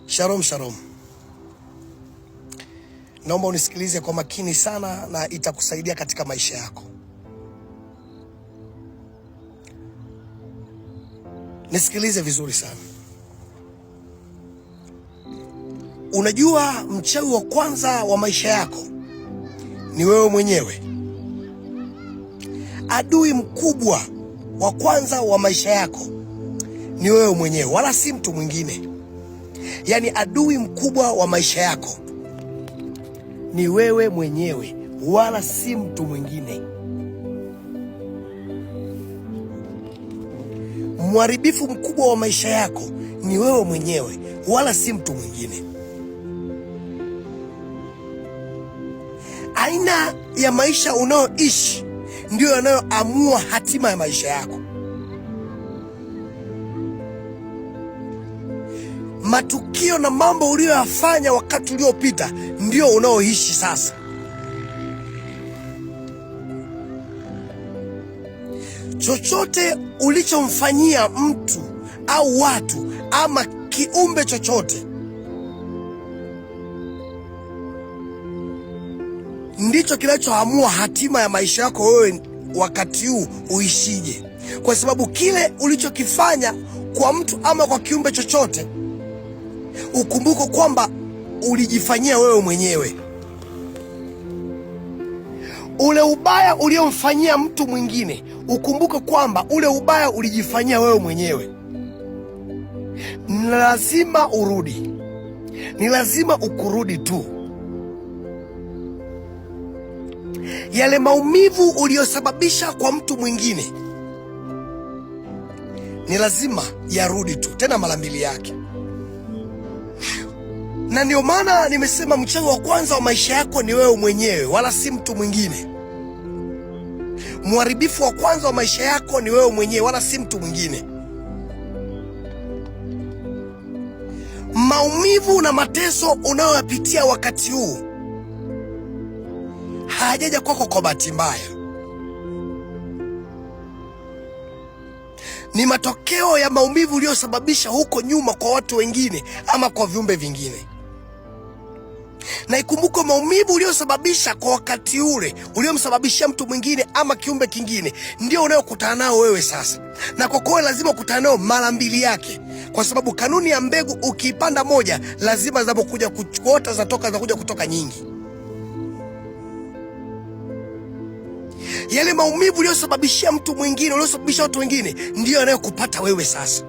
Shalom, shalom. Naomba unisikilize kwa makini sana na itakusaidia katika maisha yako. Nisikilize vizuri sana. Unajua mchawi wa kwanza wa maisha yako ni wewe mwenyewe. Adui mkubwa wa kwanza wa maisha yako ni wewe mwenyewe, wala si mtu mwingine. Yaani adui mkubwa wa maisha yako ni wewe mwenyewe, wala si mtu mwingine. Mharibifu mkubwa wa maisha yako ni wewe mwenyewe, wala si mtu mwingine. Aina ya maisha unayoishi ndio yanayoamua hatima ya maisha yako. Matukio na mambo uliyoyafanya wakati uliopita ndio unaoishi sasa. Chochote ulichomfanyia mtu au watu ama kiumbe chochote ndicho kinachoamua hatima ya maisha yako wewe wakati huu uishije. Kwa sababu kile ulichokifanya kwa mtu ama kwa kiumbe chochote, ukumbuke kwamba ulijifanyia wewe mwenyewe. Ule ubaya uliomfanyia mtu mwingine, ukumbuke kwamba ule ubaya ulijifanyia wewe mwenyewe. Ni lazima urudi, ni lazima ukurudi tu. Yale maumivu uliyosababisha kwa mtu mwingine ni lazima yarudi tu, tena mara mbili yake. Na ndio maana nimesema mchawi wa kwanza wa maisha yako ni wewe mwenyewe, wala si mtu mwingine. Mharibifu wa kwanza wa maisha yako ni wewe mwenyewe, wala si mtu mwingine. Maumivu na mateso unayoyapitia wakati huu hayajaja kwako kwa bahati mbaya. Ni matokeo ya maumivu uliyosababisha huko nyuma kwa watu wengine ama kwa viumbe vingine. Na ikumbuke, maumivu uliyosababisha kwa wakati ule uliyomsababishia mtu mwingine ama kiumbe kingine ndio unayokutana nao wewe sasa. Na kwa kweli lazima ukutane nao mara mbili yake, kwa sababu kanuni ya mbegu, ukiipanda moja lazima zinapokuja kuota zinakuja kutoka nyingi. Yale maumivu uliyosababishia mtu mwingine, uliyosababishia watu wengine, ndio yanayokupata wewe sasa.